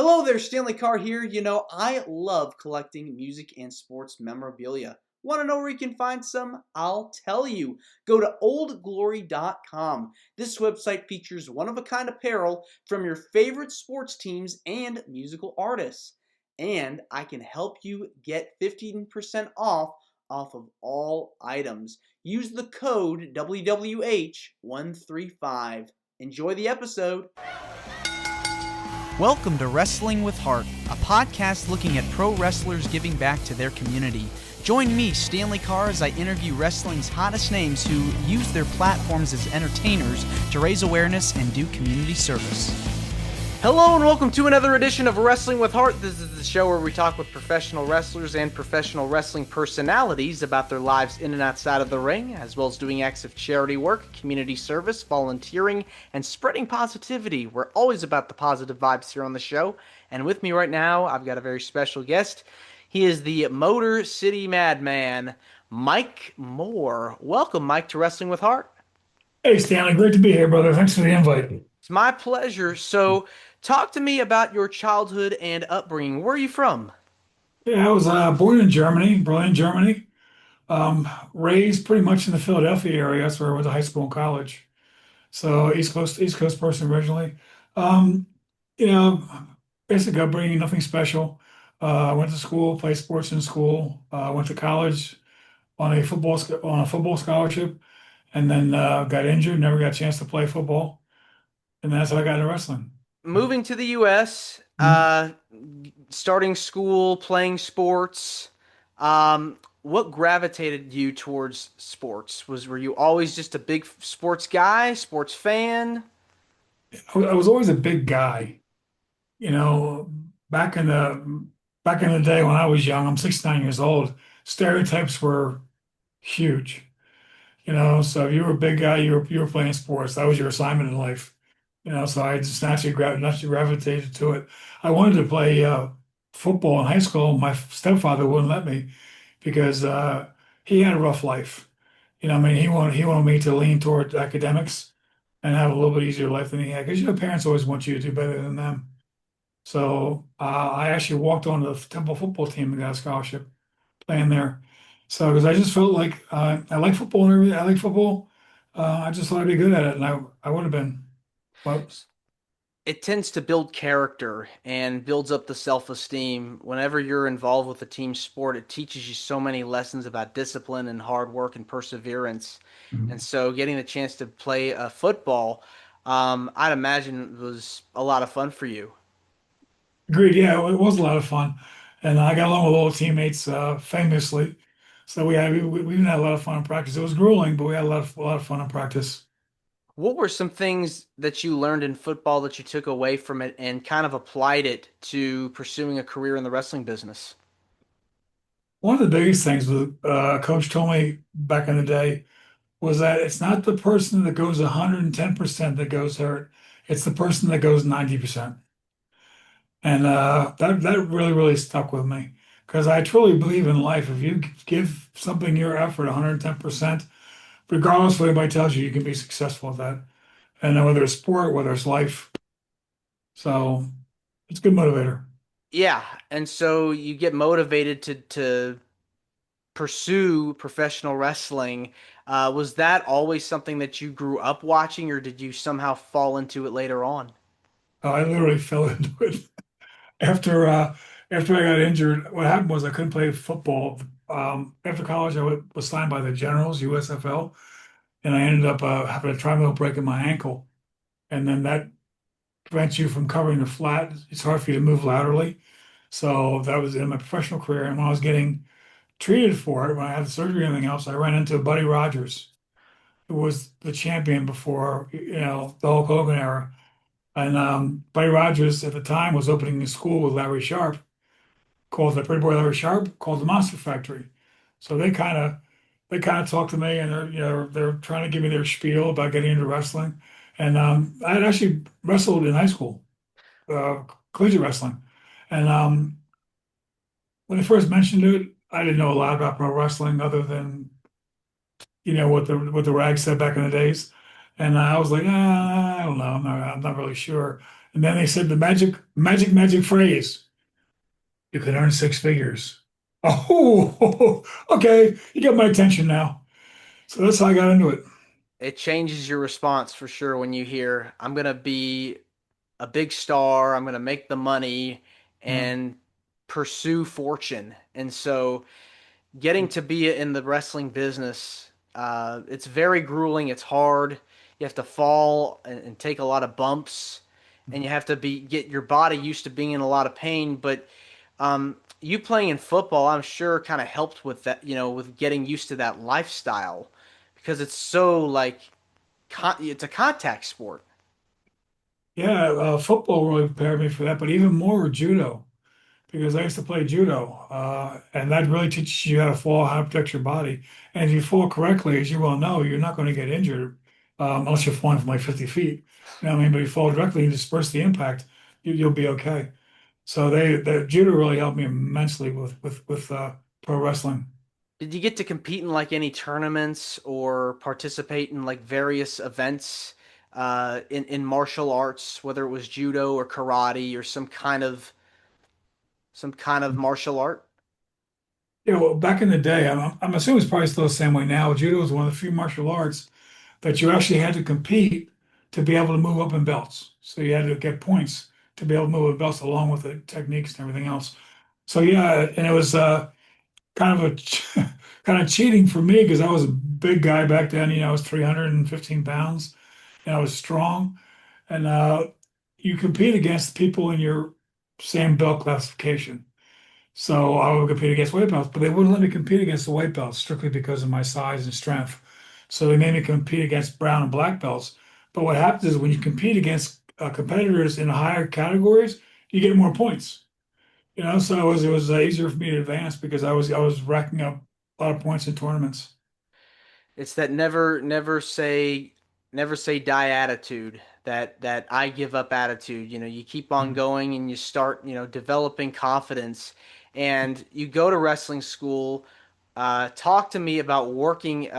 Hello there, Stanley Carr here. I love collecting music and sports memorabilia. Want to know where you can find some? I'll tell you. Go to oldglory.com. This website features one-of-a-kind apparel from your favorite sports teams and musical artists. And I can help you get 15% off of all items. Use the code WWH135. Enjoy the episode. Welcome to Wrestling with Heart, a podcast looking at pro wrestlers giving back to their community. Join me, Stanley Carr, as I interview wrestling's hottest names who use their platforms as entertainers to raise awareness and do community service. Hello and welcome to another edition of Wrestling with Heart. This is the show where we talk with professional wrestlers and professional wrestling personalities about their lives in and outside of the ring, as well as doing acts of charity work, community service, volunteering, and spreading positivity. We're always about the positive vibes here on the show. And with me right now, I've got a very special guest. He is the Motor City Madman, Mike Moore. Welcome, Mike, to Wrestling with Heart. Hey, Stanley. Great to be here, brother. Thanks for the invite. It's my pleasure. So, talk to me about your childhood and upbringing. Where are you from? Yeah, I was born in Germany, Berlin, Germany. Raised pretty much in the Philadelphia area. That's where I went to high school and college. So East Coast person originally. Um, you know, Basic upbringing, nothing special. I went to school, played sports in school. Went to college on a football scholarship, and then got injured. Never got a chance to play football, and that's how I got into wrestling. Moving to the U.S., Mhm. starting school, playing sports. What gravitated you towards sports? Were you always just a big sports guy, sports fan? I was always a big guy. You know, back in the day when I was young, I'm 69 years old, stereotypes were huge. So if you were a big guy, you were playing sports. That was your assignment in life. So I just naturally gravitated to it. I wanted to play football in high school. My stepfather wouldn't let me because he had a rough life. I mean, he wanted me to lean toward academics and have a little bit easier life than he had because parents always want you to do better than them. So I actually walked on the Temple football team and got a scholarship playing there. So because I just felt like I like football and everything. I like football. I just thought I'd be good at it, and I would have been. But It tends to build character and builds up the self-esteem. Whenever you're involved with a team sport, it teaches you so many lessons about discipline and hard work and perseverance. And so getting the chance to play football, I'd imagine was a lot of fun for you. agreed. Yeah, it was a lot of fun, and I got along with all the teammates famously. So we even had a lot of fun in practice. It was grueling, but we had a lot of fun in practice. What were some things that you learned in football that you took away from it and kind of applied it to pursuing a career in the wrestling business? One of the biggest things coach told me back in the day was that it's not the person that goes 110% that goes hurt. It's the person that goes 90%. And that really, really stuck with me because I truly believe in life. If you give something your effort 110%, regardless of what anybody tells you, you can be successful at that. And whether it's sport, whether it's life. So it's a good motivator. Yeah, and so you get motivated to pursue professional wrestling. Was that always something that you grew up watching, or did you somehow fall into it later on? I literally fell into it after after I got injured. What happened was I couldn't play football. After college, was signed by the Generals, USFL, and I ended up having a triangle break in my ankle. And then that prevents you from covering the flat. It's hard for you to move laterally. So that was in my professional career. And when I was getting treated for it, when I had the surgery and everything else, I ran into Buddy Rogers, who was the champion before, the Hulk Hogan era. And Buddy Rogers at the time was opening a school with Larry Sharp, called the Pretty Boy Larry Sharp, called the Monster Factory. So they kind of talked to me, and they're trying to give me their spiel about getting into wrestling. And I had actually wrestled in high school, uh, collegiate wrestling. And when they first mentioned it, I didn't know a lot about pro wrestling other than what the rag said back in the days. And I was like, I don't know, I'm not really sure. And then they said the magic phrase, you can earn six figures. Oh, okay. You get my attention now. So that's how I got into it. It changes your response for sure when you hear, I'm gonna be a big star, I'm gonna make the money Yeah. and pursue fortune. And so getting to be in the wrestling business, it's very grueling. It's hard. You have to fall and take a lot of bumps, and you have to be get your body used to being in a lot of pain. But you playing in football, I'm sure, kind of helped with that. You know, with getting used to that lifestyle, because it's so like it's a contact sport. Yeah, football really prepared me for that, but even more judo, because I used to play judo, and that really teaches you how to fall, how to protect your body. And if you fall correctly, as you well know, you're not going to get injured unless you're falling from like 50 feet. You know what I mean? But you fall directly and disperse the impact, you'll be okay. So the judo really helped me immensely with pro wrestling. Did you get to compete in like any tournaments or participate in like various events in martial arts, whether it was judo or karate or some kind of martial art? Yeah, well, back in the day, I'm assuming it's probably still the same way now. Judo is one of the few martial arts that you actually had to compete to be able to move up in belts. So you had to get points to be able to move up belts along with the techniques and everything else. So yeah, and it was kind of kind of cheating for me because I was a big guy back then. You know, I was 315 pounds and I was strong. And you compete against people in your same belt classification. So I would compete against white belts, but they wouldn't let me compete against the white belts strictly because of my size and strength. So they made me compete against brown and black belts. But what happens is when you compete against competitors in higher categories, you get more points. You know, so it was easier for me to advance because I was racking up a lot of points in tournaments. It's that never say die attitude, that I give up attitude. You know, you keep on going and you start, you know, developing confidence and you go to wrestling school. Talk to me about working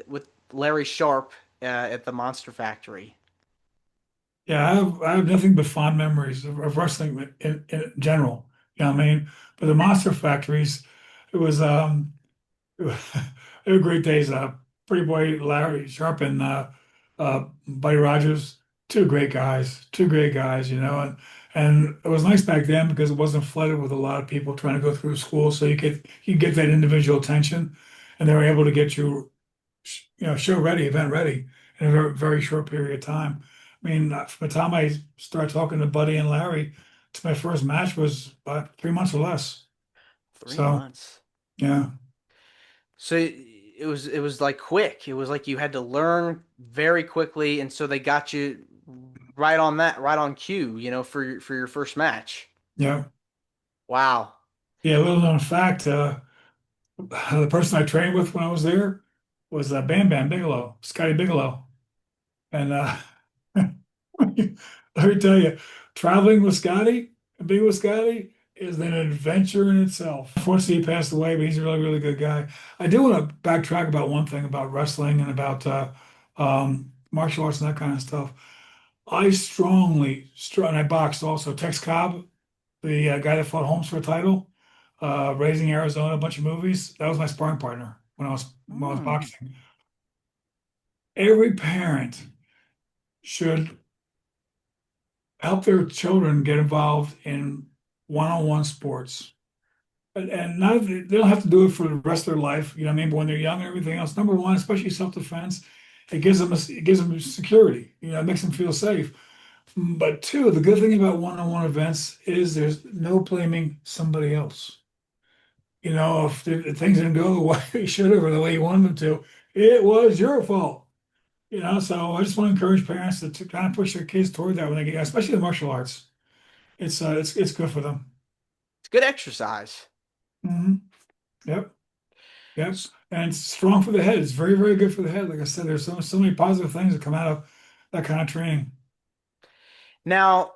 with Larry Sharp at the Monster Factory. Yeah, I have nothing but fond memories of wrestling in general. You know what I mean? But the Monster Factories, it was they were great days. Pretty boy Larry Sharp and Buddy Rogers, two great guys, you know, and it was nice back then because it wasn't flooded with a lot of people trying to go through school, so you get that individual attention, and they were able to get you, you know, show ready, event ready in a very short period of time. I mean, from the time I started talking to Buddy and Larry to my first match was about 3 months or less. Three So months. yeah. So it was like quick. It was like you had to learn very quickly, and so they got you right on that, right on cue, you know, for your first match. Yeah. Wow. Yeah, little known fact, the person I trained with when I was there was Bam Bam Bigelow, Scotty Bigelow. And let me tell you, traveling with Scotty and being with Scotty is an adventure in itself. Unfortunately, he passed away, but he's a really, really good guy. I do want to backtrack about one thing about wrestling and about martial arts and that kind of stuff. I and I boxed also. Tex Cobb, the guy that fought Holmes for a title, Raising Arizona, a bunch of movies. That was my sparring partner when I was Hmm. boxing. Every parent should help their children get involved in one-on-one sports. And not they don't have to do it for the rest of their life, you know what I mean? But when they're young and everything else, number one, especially self-defense, it gives them security. You know, it makes them feel safe. But two, the good thing about one-on-one events is there's no blaming somebody else. You know, if things didn't go the way you should have or the way you wanted them to, it was your fault. You know, so I just want to encourage parents to kind of push their kids toward that when they get, especially the martial arts. It's good for them. It's good exercise. Hmm. Yep, yep. And it's strong for the head. It's very, very good for the head. Like I said, there's so many positive things that come out of that kind of training. Now,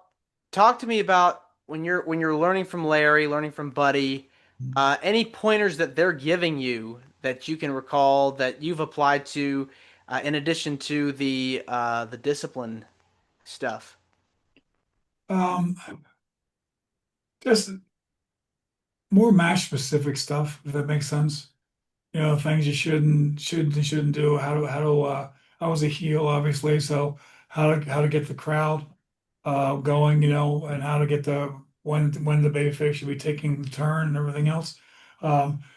talk to me about when you're learning from Larry, learning from Buddy, any pointers that they're giving you that you can recall that you've applied to, in addition to the discipline stuff. Um, just more match specific stuff, if that makes sense. Things you shouldn't do. I was a heel, obviously, so how to get the crowd going, and how to get when the babyface should be taking the turn and everything else.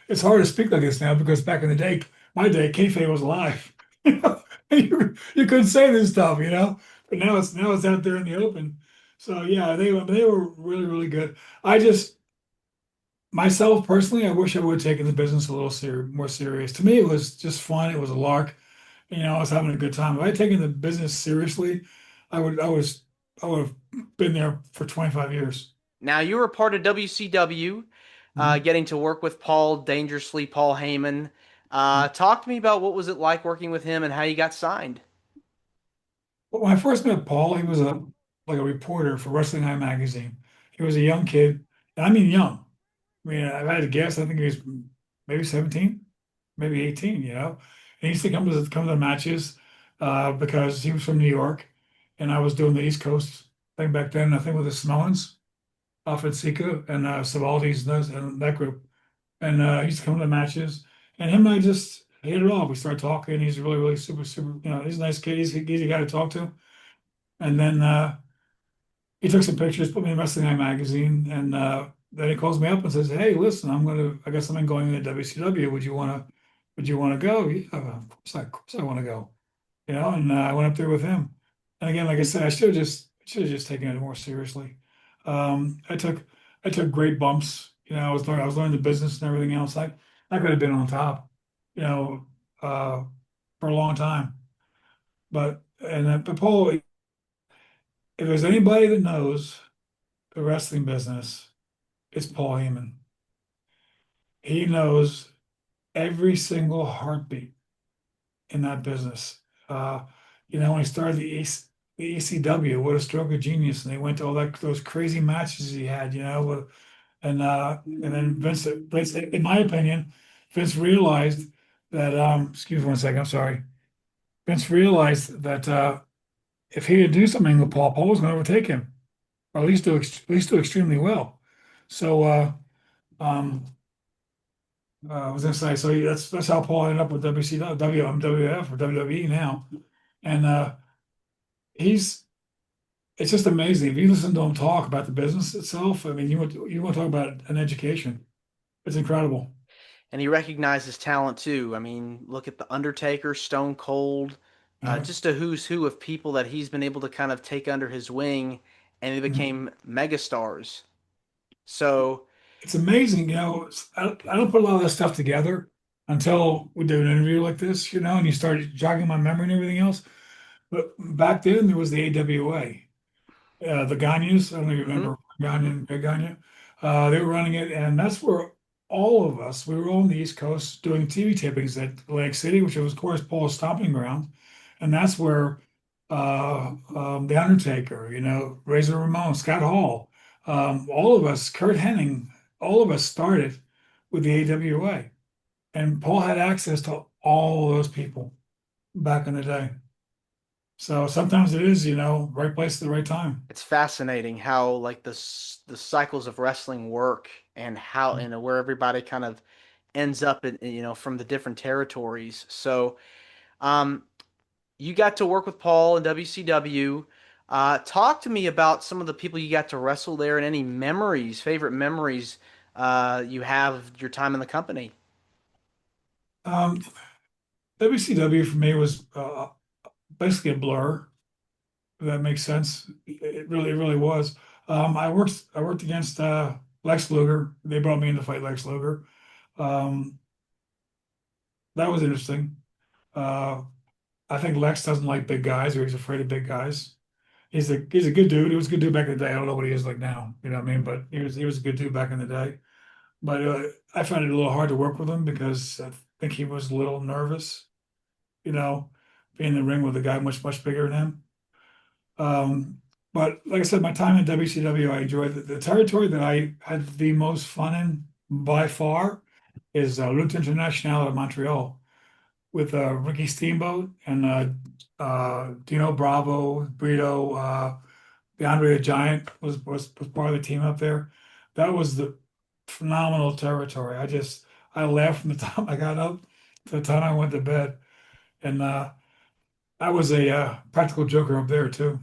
It's hard to speak like this now because back in the day, my day, kayfabe was alive. You couldn't say this stuff, but now it's out there in the open. So yeah, they were really really good. I just Myself personally, I wish I would have taken the business a little more serious. To me, it was just fun. It was a lark. I was having a good time. If I had taken the business seriously, I would have been there for 25 years. Now you were part of WCW, Mhm. getting to work with Paul Dangerously, Paul Heyman. Talk to me about what was it like working with him and how you got signed. But when I first met Paul, he was a reporter for Wrestling Eye magazine. He was a young kid, and I mean young. If I had to guess, I think he was maybe 17, maybe 18, And he used to come to the matches because he was from New York and I was doing the East Coast thing back then, I think with the Samoans off at Sika and Savaldi's and that group. And he used to come to the matches. And him and I just hit it off. We started talking. He's really, really super, super, he's a nice kid. He's a guy to talk to. And then he took some pictures, put me in Wrestling Eye magazine, and then he calls me up and says, "Hey, listen, I guess I'm going into WCW. Would you wanna go?" Yeah, of course I want to go. And I went up there with him. And again, like I said, I should have just taken it more seriously. I took great bumps. I was learning the business and everything else. I could have been on top, you know, uh, for a long time. But Paul, if there's anybody that knows the wrestling business, it's Paul Heyman. He knows every single heartbeat in that business. When he started the ECW, what a stroke of genius, and they went to all those crazy matches he had, and then Vince, in my opinion, Vince realized that. Excuse me one second, I'm sorry. Vince realized that if he did do something with Paul was going to overtake him, or at least do extremely well. So. Um, I was gonna say, so that's how Paul ended up with WCW, WWF or WWE now, and he's it's just amazing if you listen to him talk about the business itself. I mean, you want to talk about an education. It's incredible. And he recognized his talent too. I mean, look at The Undertaker, Stone Cold, Yeah. just a who's who of people that he's been able to kind of take under his wing, and they Mhm. became megastars. So, It's amazing. I don't put a lot of that stuff together until we do an interview like this, and you start jogging my memory and everything else. But back then there was the AWA. The Ganyas. I don't know if you mhm. remember Ganya, Ganya. They were running it, and that's where all of us, we were all on the East Coast doing TV tapings at Atlantic City, which was, of course, Paul's stomping ground. And that's where The Undertaker, Razor Ramon, Scott Hall, all of us, Kurt Hennig, all of us started with the AWA. And Paul had access to all those people back in the day. So sometimes it is, right place at the right time. It's fascinating how like the cycles of wrestling work and how and where everybody kind of ends up from the different territories. So, um, you got to work with Paul in WCW. Talk to me about some of the people you got to wrestle there and any memories, favorite memories you have of your time in the company. Um, WCW for me was basically a blur, if that makes sense. It really was. I worked against Lex Luger. They brought me in to fight Lex Luger. Um, that was interesting. Uh, I think Lex doesn't like big guys, or he's afraid of big guys. He's a good dude. He was a good dude back in the day. I don't know what he is like now. You know what I mean? But he was a good dude back in the day. But I found it a little hard to work with him because I think he was a little nervous. You know, being in the ring with a guy much much bigger than him. Um, but like I said, my time in WCW, I enjoyed the territory that I had the most fun in by far is Lutte Internationale of Montreal with Ricky Steamboat and Dino Bravo, Brito, the Andre the Giant was part of the team up there. That was the phenomenal territory. I laughed from the time I got up to the time I went to bed, and I was a practical joker up there too.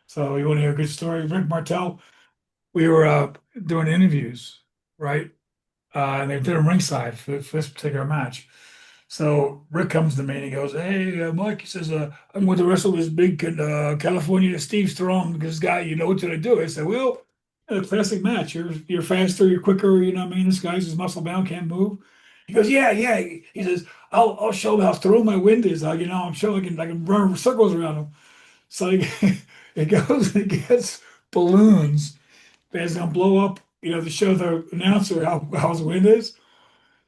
So you want to hear a good story? Rick Martel, we were doing interviews, right? And they did them ringside for this particular match. So Rick comes to me and he goes, "Hey, Mike," he says, "I'm going to wrestle this big California Steve Strong, this guy. You know what should I do?" I said, "Well, a classic match. You're faster, you're quicker. You know what I mean? This guy's just muscle bound, can't move." He goes, "Yeah, yeah." He says, "I'll show him how strong my wind is. I'm sure I can run circles around him." So he goes and he gets balloons that's gonna blow up, to show the announcer how his wind is.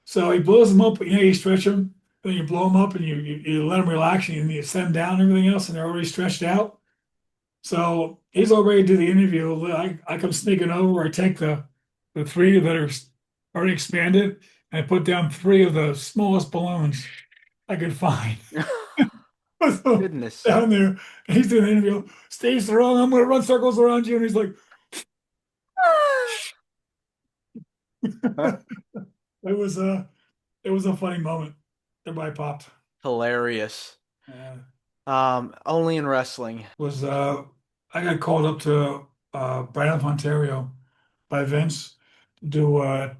So he blows them up, you stretch them, then you blow them up and you let them relax and you send them down and everything else, and they're already stretched out. So he's all ready to do the interview. I come sneaking over, I take the three that are already expanded, and I put down three of the smallest balloons I could find. So Goodness. down there, and he's doing the interview. Steve Strong, I'm gonna run circles around you. And he's like, it was a it was a funny moment. Everybody popped. Hilarious. Uh, Only in wrestling. was I got called up to Brandon, Ontario by Vince to do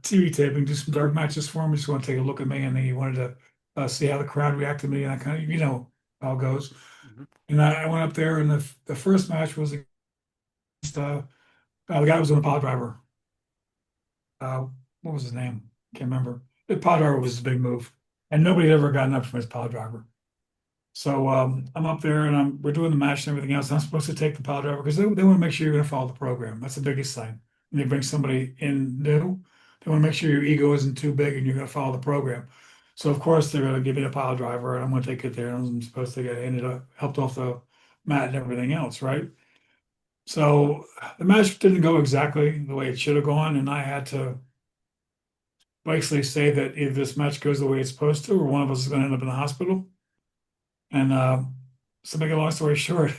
TV taping, do some dark matches for him. He just want to take a look at me, and he wanted to see how the crowd reacted to me, and I kind of, how it goes. Mhm. And I went up there, and the first match was against the guy who was on the pile driver. Uh, what was his name? Can't remember. The pile driver was his big move, and nobody had ever gotten up from his pile driver. So I'm up there and we're doing the match and everything else. I'm supposed to take the pile driver because they want to make sure you're going to follow the program. That's the biggest thing. When they bring somebody in new, they want to make sure your ego isn't too big and you're going to follow the program. So of course they're going to give me the pile driver and I'm going to take it there and I'm supposed to get ended up helped off the mat and everything else, right? So the match didn't go exactly the way it should have gone, and I had to basically say that if this match goes the way it's supposed to, or one of us is going to end up in the hospital. And to make a long story short,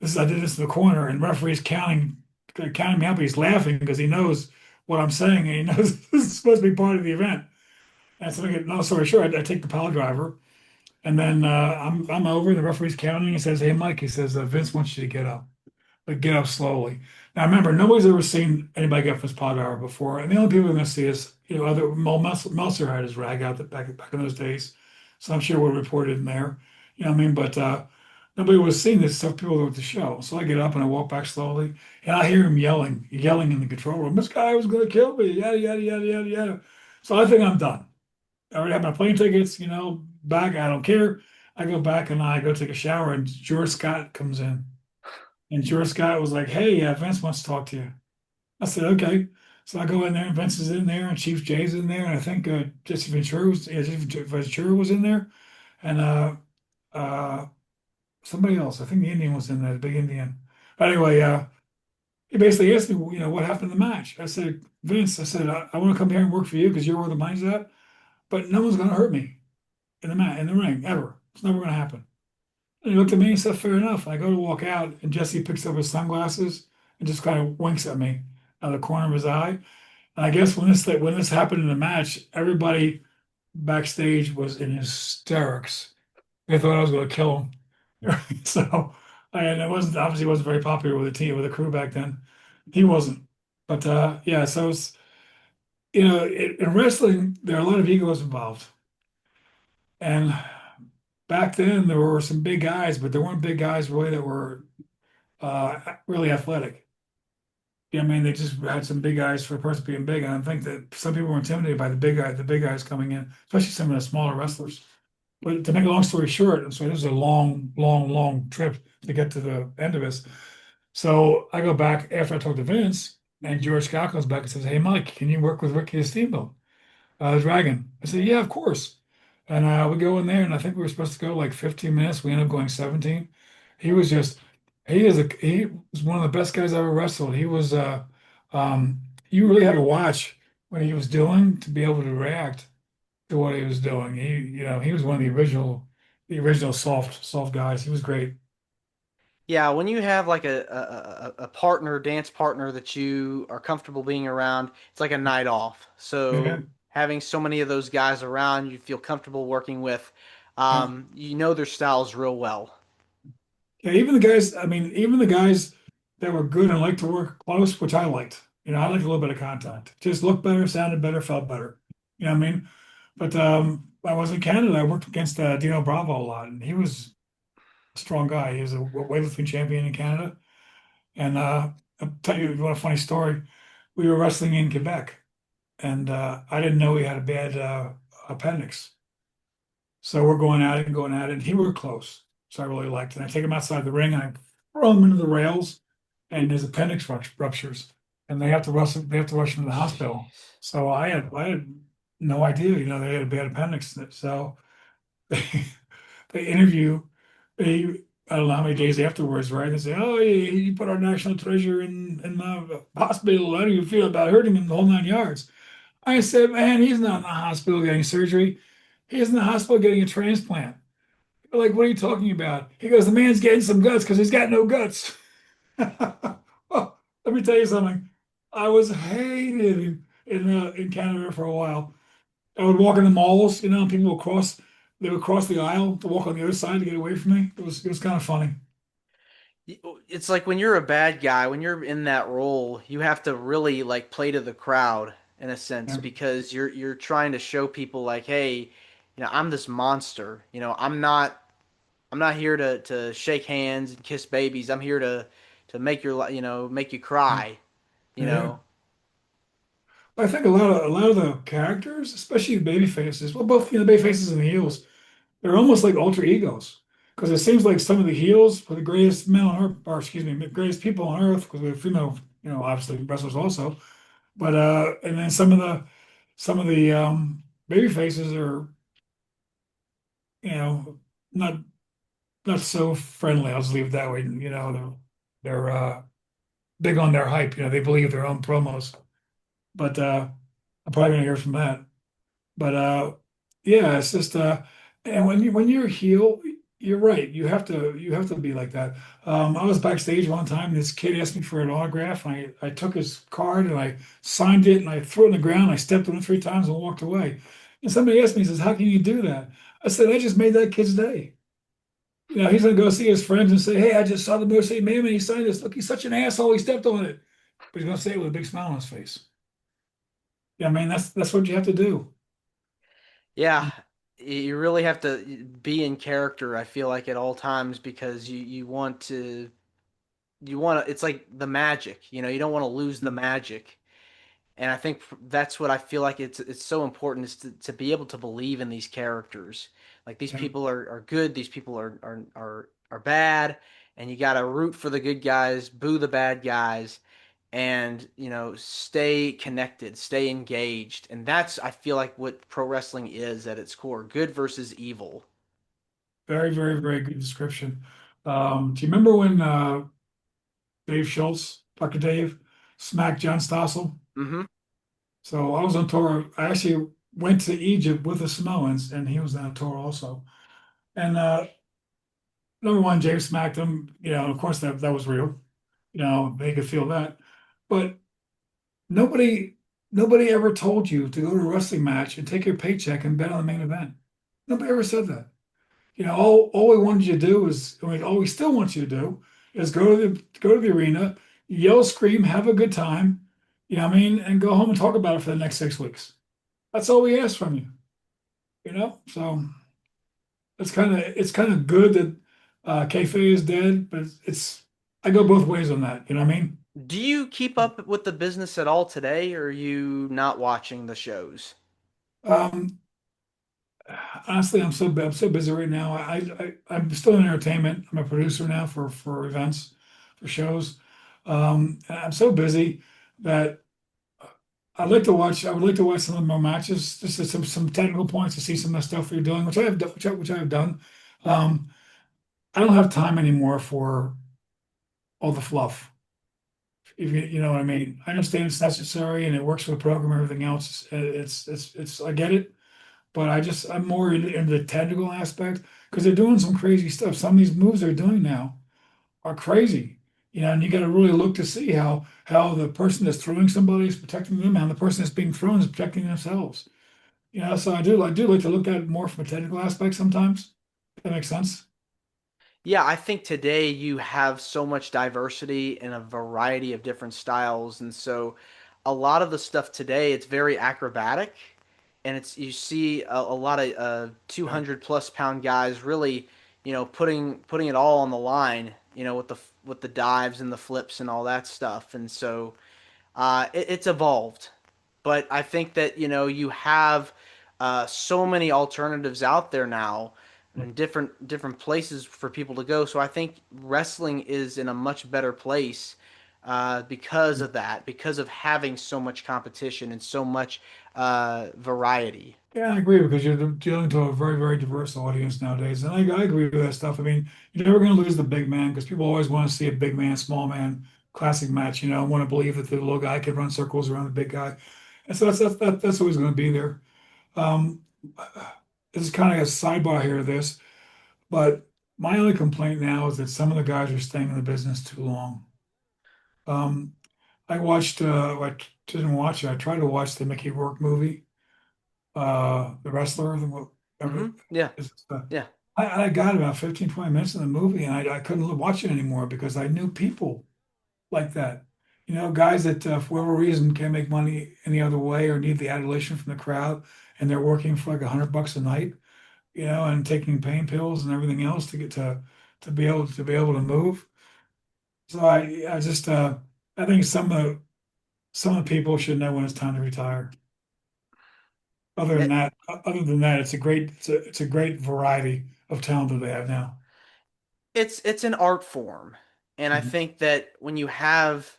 I did this in the corner, and referee's counting me up. He's laughing because he knows what I'm saying, and he knows this is supposed to be part of the event. And so, to make a long story short, I take the pile driver, and then I'm over. The referee's counting. He says, "Hey, Mike," he says, "Vince wants you to get up, but get up slowly." Now, remember, nobody's ever seen anybody get up this pile driver before, and the only people who are going to see is, other Meltzer had his rag out back in those days, so I'm sure we'll report it in there. You know what I mean? But nobody was seeing this stuff. People were at the show, so I get up and I walk back slowly, and I hear him yelling in the control room. This guy was going to kill me. Yada yada yada yada yada. So I think I'm done. I already have my plane tickets. Back. I don't care. I go back and I go take a shower, and George Scott comes in. And George Scott was like, "Hey, Vince wants to talk to you." I said, "Okay." So I go in there, and Vince is in there, and Chief Jay's in there, and I think Jesse Ventura was in there, and uh, somebody else. I think the Indian was in there, the big Indian. But anyway, he basically asked me, what happened in the match. I said, "Vince," I said, I want to come here and work for you because you're where the money's at, but no one's going to hurt me in the ring ever. It's never going to happen." And he looked at me and said, "Fair enough." I go to walk out, and Jesse picks up his sunglasses and just kind of winks at me out of the corner of his eye. And I guess when this happened in the match, everybody backstage was in hysterics. They thought I was going to kill him. So, and it wasn't very popular with the team, with the crew back then. He wasn't. But yeah, so it's, in wrestling, there are a lot of egos involved. And back then, there were some big guys, but there weren't big guys really that were really athletic. Yeah, I mean, they just had some big guys for a person being big, and I think that some people were intimidated by the big guys coming in, especially some of the smaller wrestlers. But to make a long story short, and so this is a long, long, long trip to get to the end of this. So I go back after I talk to Vince, and George Scott comes back and says, "Hey, Mike, can you work with Ricky the Steamboat, Dragon?" I said, "Yeah, of course." And we go in there, and I think we were supposed to go like 15 minutes. We ended up going 17. He was just, he was one of the best guys I ever wrestled. You really had to watch what he was doing to be able to react to what he was doing. He was one of the original soft guys. He was great. Yeah, when you have like a partner, dance partner that you are comfortable being around, it's like a night off. Yeah, So having so many of those guys around you feel comfortable working with, yeah. you know their styles real well. Yeah, even the guys, I mean, even the guys that were good and liked to work close, which I liked. I liked a little bit of contact. Just looked better, sounded better, felt better. You know what I mean? But I was in Canada. I worked against Dino Bravo a lot, and he was a strong guy. He was a weightlifting champion in Canada. And I'll tell you one funny story. We were wrestling in Quebec, and I didn't know he had a bad appendix. So we're going at it and going at it, and he were close. So I really liked it. I take him outside the ring and I throw him into the rails, and his appendix ruptures, and they have to rush him. They have to rush him to the hospital. Jeez. So I had no idea. They had a bad appendix. So they, they interview. They I don't know how many days afterwards, right? They say, "Oh, you put our national treasure in the hospital. How do you feel about hurting him the whole 9 yards?" I said, "Man, he's not in the hospital getting surgery. He's in the hospital getting a transplant." They're like, "What are you talking about?" He goes, "The man's getting some guts because he's got no guts." Well, let me tell you something. I was hated in Canada for a while. I would walk in the malls, and people would cross. They would cross the aisle to walk on the other side to get away from me. It was kind of funny. It's like when you're a bad guy, when you're in that role, you have to really like play to the crowd in a sense Yeah, because you're trying to show people like, hey, I'm this monster. I'm not here to shake hands and kiss babies. I'm here to make make you yeah, cry, you yeah. know. I think a lot of the characters, especially the baby faces, well, both the baby faces and the heels, they're almost like alter egos. Because it seems like some of the heels are the greatest men on earth, or excuse me, the greatest people on earth, because we have female, obviously wrestlers also. But and then some of the baby faces are, you know, not not so friendly. I'll just leave it that way. They're big on their hype. They believe their own promos. But I'm probably gonna hear from that. But yeah, it's just and when you're a heel, you're right. You have to be like that. I was backstage one time. This kid asked me for an autograph, and I took his card and I signed it and I threw it on the ground. I stepped on it 3 times and walked away. And somebody asked me, he says, "How can you do that?" I said, "I just made that kid's day." He's gonna go see his friends and say, "Hey, I just saw the Motor City Madman. He signed this. Look, he's such an asshole. He stepped on it." But he's gonna say it with a big smile on his face. Yeah, I mean that's what you have to do. Yeah, you really have to be in character, I feel like at all times because it's like the magic, you don't want to lose the magic. And I think that's what I feel like it's so important is to be able to believe in these characters. Like these Yeah. people are good, these people are bad, and you gotta root for the good guys, boo the bad guys, and stay connected, stay engaged. And that's I feel like what pro wrestling is at its core, good versus evil. Very, very, very good description. Do you remember when Dave Schultz, Dr. Dave, smacked John Stossel? Hmm. So I was on tour. I actually went to Egypt with the Samoans, and he was on tour also. And number one, Dave smacked him. Of course that was real. They could feel that. But nobody nobody ever told you to go to a wrestling match and take your paycheck and bet on the main event. Nobody ever said that. All we wanted you to do is, I mean, all we still want you to do is go to the arena, yell, scream, have a good time, what I mean, and go home and talk about it for the next 6 weeks. That's all we ask from you. So it's kind of good that kayfabe is dead, but I go both ways on that. You know what I mean? Do you keep up with the business at all today, or are you not watching the shows? Um, Honestly, I'm so busy right now. I'm still in entertainment. I'm a producer now for events, for shows. And I'm so busy that I would like to watch some of my matches, just some technical points to see some of the stuff you're doing, which I have which I have done. Um, I don't have time anymore for all the fluff. If you know what I mean. I understand it's necessary and it works for the program and everything else. It's I get it, but I'm more into the technical aspect because they're doing some crazy stuff. Some of these moves they're doing now. are crazy. And you got to really look to see how the person that's throwing somebody is protecting them, and the person that's being thrown is protecting themselves. So I do like to look at it more from a technical aspect sometimes. That makes sense. Yeah, I think today you have so much diversity and a variety of different styles, and so a lot of the stuff today it's very acrobatic, and it's you see a lot of Yeah. 200 plus pound guys really, putting it all on the line, with the dives and the flips and all that stuff, and so it's evolved, but I think that you have so many alternatives out there now and different places for people to go. So I think wrestling is in a much better place because of that, because of having so much competition and so much variety. Yeah, I agree because you're dealing to a very, very diverse audience nowadays. And I agree with that stuff. I mean, you're never going to lose the big man because people always want to see a big man, small man, classic match, want to believe that the little guy can run circles around the big guy. And so that's always going to be there. Um, this is kind of a sidebar here, this, but my only complaint now is that some of the guys are staying in the business too long. Um, I didn't watch it. I tried to watch the Mickey Rourke movie, the wrestler, whatever. Yeah, It's, yeah. I got about 15, 20 minutes in the movie and I couldn't watch it anymore because I knew people like that. Guys that for whatever reason can't make money any other way or need the adulation from the crowd and they're working for like $100 a night, and taking pain pills and everything else to get to be able to move. So I just I think some of the people should know when it's time to retire. It, Other than that, it's a great variety of talent that they have now. it's an art form, and I Mhm. think that when you have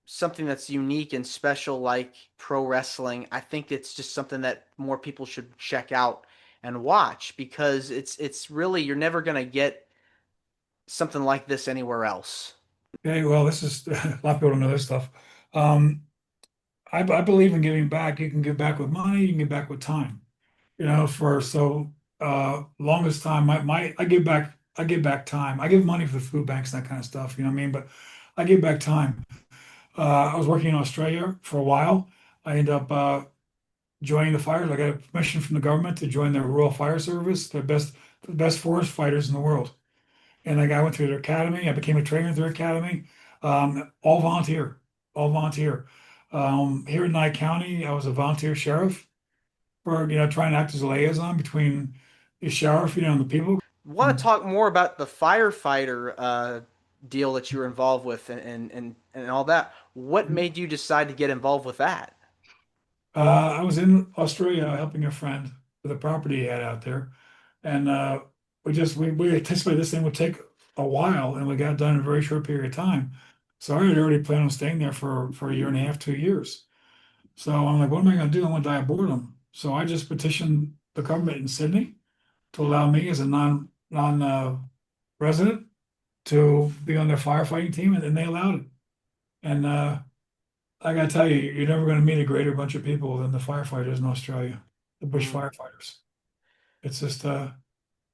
something that's unique and special like pro wrestling, I think it's just something that more people should check out and watch because it's really you're never gonna get something like this anywhere else. Okay, well, this is a lot of people don't know this stuff. Um, I believe in giving back. You can give back with money, you can give back with time. For so longest time, I give back time. I give money for the food banks and that kind of stuff, you know what I mean? But I give back time. I was working in Australia for a while. I ended up joining the fires. I got permission from the government to join their Royal Fire Service, the best forest fighters in the world. And I went through their academy. I became a trainer at their academy. All volunteer, all volunteer. Here in Nye County, I was a volunteer sheriff for trying to act as a liaison between the sheriff, and the people. Want to talk more about the firefighter deal that you were involved with and all that. What made you decide to get involved with that? I was in Australia helping a friend with a property he had out there, and we anticipated this thing would take a while, and we got it done in a very short period of time. So I had already planned on staying there for a year and a half, 2 years. So I'm like, what am I going to do? I'm going to die of boredom. So I just petitioned the government in Sydney to allow me as a non resident to be on their firefighting team, and they allowed it. And I got to tell you, you're never going to meet a greater bunch of people than the firefighters in Australia, the bush Mm. firefighters. It's just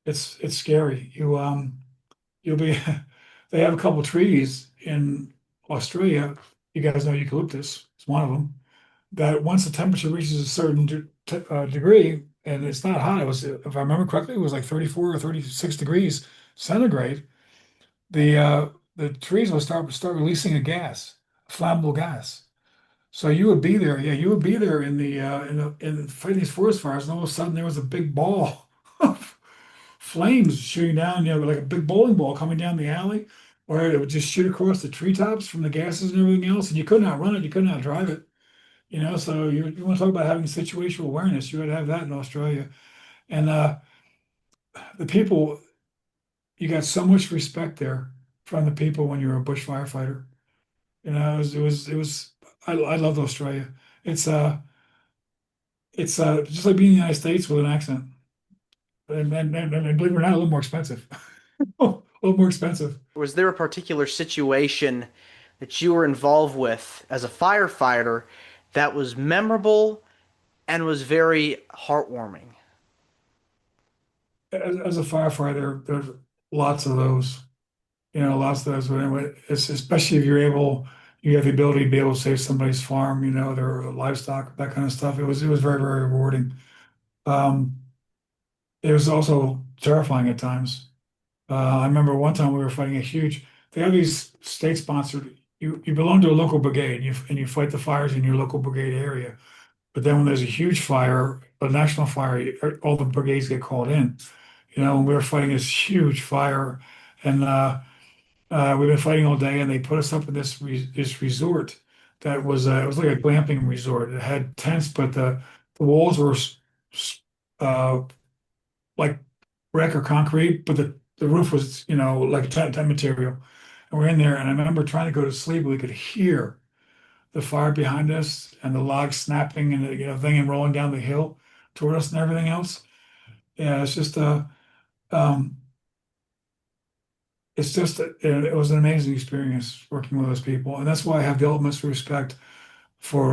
it's scary. You'll be they have a couple trees in Australia. You guys know eucalyptus. It's one of them. That once the temperature reaches a certain degree, and it's not hot. It was, if I remember correctly, it was like 34 or 36 degrees centigrade. The trees will start releasing a gas, a flammable gas. So you would be there, yeah, you would be there in fighting these forest fires, and all of a sudden there was a big ball of flames shooting down, like a big bowling ball coming down the alley, where it would just shoot across the treetops from the gases and everything else, and you couldn't outrun it, you couldn't outdrive it. So you want to talk about having situational awareness, you would have that in Australia. And the people, you got so much respect there from the people when you're a bush firefighter. It was I love Australia. It's just like being in the United States with an accent. And believe it or not, a little more expensive. A little more expensive. Was there a particular situation that you were involved with as a firefighter that was memorable and was very heartwarming? As a firefighter, there's lots of those. lots of those. But anyway, it's especially if you have the ability to be able to save somebody's farm, their livestock, that kind of stuff. It was very, very rewarding. Um, it was also terrifying at times. I remember one time we were fighting a huge. They have these state sponsored. You belong to a local brigade, and you fight the fires in your local brigade area. But then when there's a huge fire, a national fire, all the brigades get called in. And we were fighting this huge fire, and we've been fighting all day, and they put us up in this resort that was it was like a glamping resort. It had tents, but the walls were s- uh, like brick or concrete, but the roof was like tent material. And we're in there, and I remember trying to go to sleep, but we could hear the fire behind us and the logs snapping and the thing and rolling down the hill toward us and everything else. Yeah, um, it was an amazing experience working with those people, and that's why I have the utmost respect for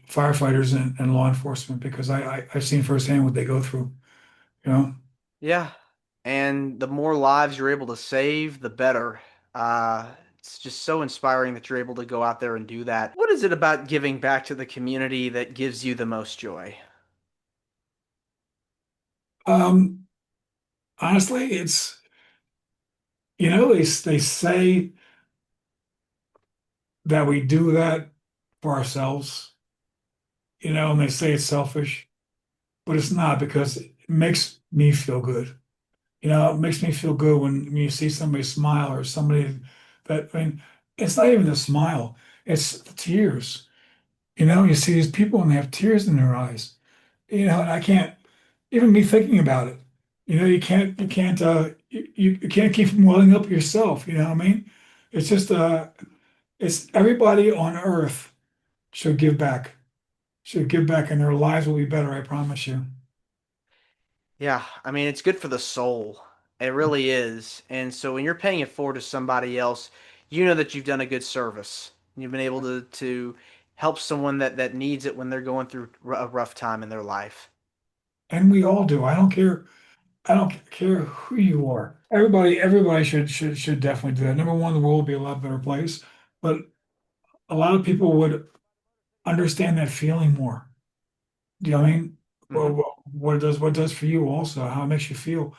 firefighters and law enforcement because I've seen firsthand what they go through. You know, Yeah. And the more lives you're able to save, the better. It's just so inspiring that you're able to go out there and do that. What is it about giving back to the community that gives you the most joy? um, honestly, they say that we do that for ourselves, and they say it's selfish, but it's not because it makes me feel good. It makes me feel good when you see somebody smile or somebody it's not even the smile, it's the tears. You see these people and they have tears in their eyes. And I can't, even me thinking about it, you can't keep from welling up yourself. You know what I mean? It's just, it's everybody on earth should give back, and their lives will be better. I promise you. Yeah, I mean, it's good for the soul. It really is. And so when you're paying it forward to somebody else, you know that you've done a good service. You've been able to help someone that needs it when they're going through a rough time in their life. And we all do. I don't care who you are. Everybody should definitely do that. Number one, the world would be a lot better place, but a lot of people would understand that feeling more. Do you know what I mean? Hmm. Well, what it does for you also, how it makes you feel.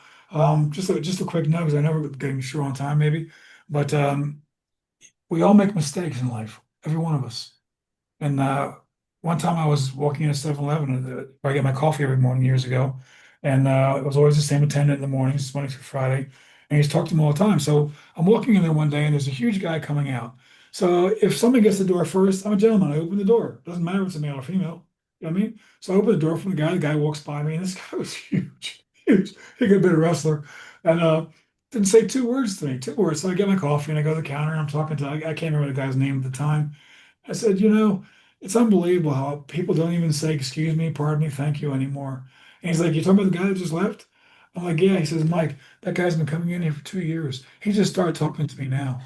Just a quick note, because I know we're getting short on time, maybe, but we all make mistakes in life, every one of us. And one time I was walking in a 7-Eleven where I get my coffee every morning years ago. And it was always the same attendant in the mornings, Monday through Friday. And he's talked to him all the time. So I'm walking in there one day and there's a huge guy coming out. So if somebody gets the door first, I'm a gentleman. I open the door. Doesn't matter if it's a male or female. You know what I mean? So I open the door from the guy. The guy walks by me, and this guy was huge, huge. He could have been a wrestler. And didn't say two words to me, two words. So I get my coffee and I go to the counter and I'm talking to, I can't remember the guy's name at the time. I said, it's unbelievable how people don't even say, excuse me, pardon me, thank you anymore. And he's like, you talking about the guy that just left? I'm like, yeah. He says, Mike, that guy's been coming in here for 2 years. He just started talking to me now,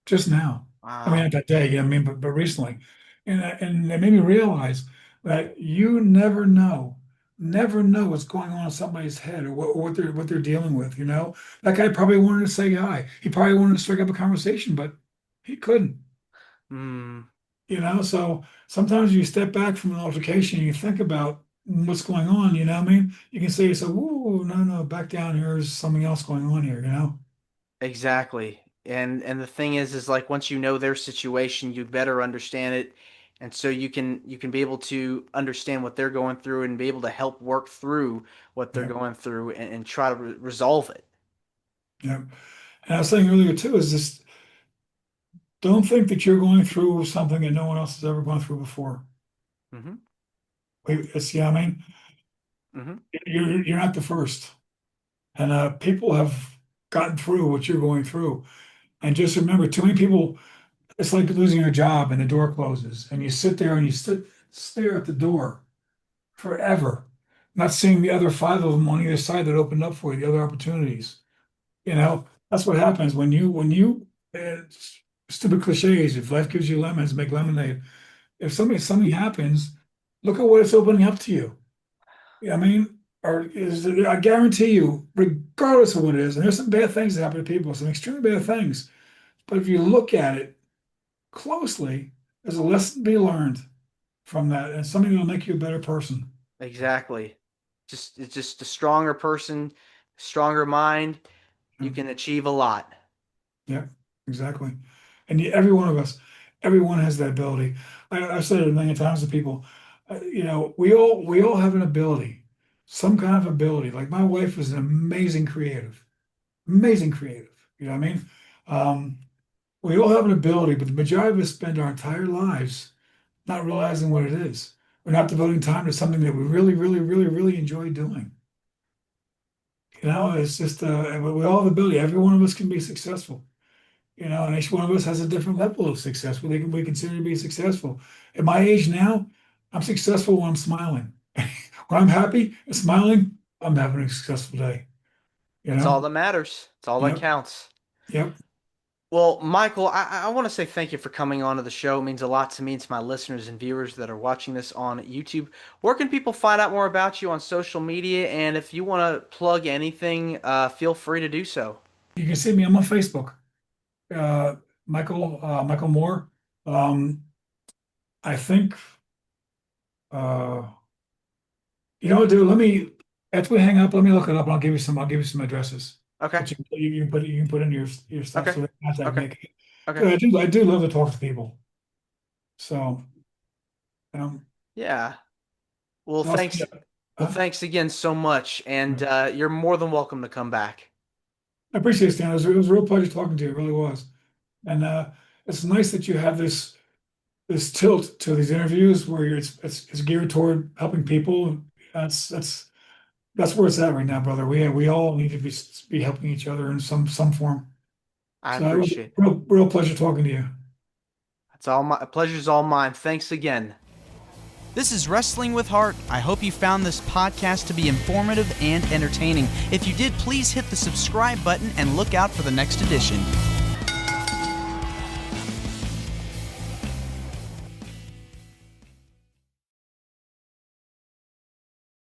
just now. I mean, Wow. not that day, but recently. And it made me realize that you never know what's going on in somebody's head or what they're dealing with, That guy probably wanted to say hi. He probably wanted to strike up a conversation, but he couldn't. Hmm. So sometimes you step back from an altercation and you think about what's going on, you know what I mean? You can say, so, whoa, no, no, back down here is something else going on here. Exactly. And the thing is like once you know their situation, you better understand it. And so you can be able to understand what they're going through and be able to help work through what they're Yep, going through and try to resolve it. yep. And I was saying earlier too, is just don't think that you're going through something that no one else has ever gone through before. Hmm. Yeah, I mean, Hmm. you're not the first. And people have gotten through what you're going through. And just remember, too many people, it's like losing your job and the door closes, and you sit there and you stare at the door forever, not seeing the other five of them on either side that opened up for you, the other opportunities. That's what happens stupid cliches. If life gives you lemons, make lemonade. If something happens, look at what it's opening up to you. I mean, I guarantee you, regardless of what it is, and there's some bad things that happen to people, some extremely bad things. But if you look at it closely, there's a lesson to be learned from that, and something that'll make you a better person. Exactly. It's just a stronger person, stronger mind. You Yeah, can achieve a lot. yeah, exactly. And every one of us, everyone has that ability. I've said it a million times to people. We all have an ability, some kind of ability. Like my wife is an amazing creative, amazing creative. You know what I mean? Um, we all have an ability, but the majority of us spend our entire lives not realizing what it is. We're not devoting time to something that we really, really, really, really enjoy doing. It's just we all have ability. Every one of us can be successful. And each one of us has a different level of success. We consider to be successful. At my age now, I'm successful when I'm smiling. When I'm happy and smiling, I'm having a successful day. You It's know? all that matters. It's all that Yep. counts. Yep. Well, Michael, I want to say thank you for coming on to the show. It means a lot to me and to my listeners and viewers that are watching this on YouTube. Where can people find out more about you on social media? And if you want to plug anything, feel free to do so. You can see me. I'm on Facebook. Uh, Michael Moore. Um, I think. Uh, You know what, dude? After we hang up, let me look it up and I'll give you some addresses Okay. that you can put in your stuff Okay. so they can contact Okay. me. Okay. 'Cause I do love to talk to people. So um Yeah. Well, also, thanks. yeah. Well, Huh? thanks again so much. And Yeah. you're more than welcome to come back. I appreciate it, Stan. It was a real pleasure talking to you. It really was. And it's nice that you have this tilt to these interviews where it's geared toward helping people. That's where it's at right now, brother. We all need to be helping each other in some form. I So it was a appreciate it. real pleasure talking to you. It's all my pleasure's all mine. Thanks again. This is Wrestling with Heart. I hope you found this podcast to be informative and entertaining. If you did, please hit the subscribe button and look out for the next edition.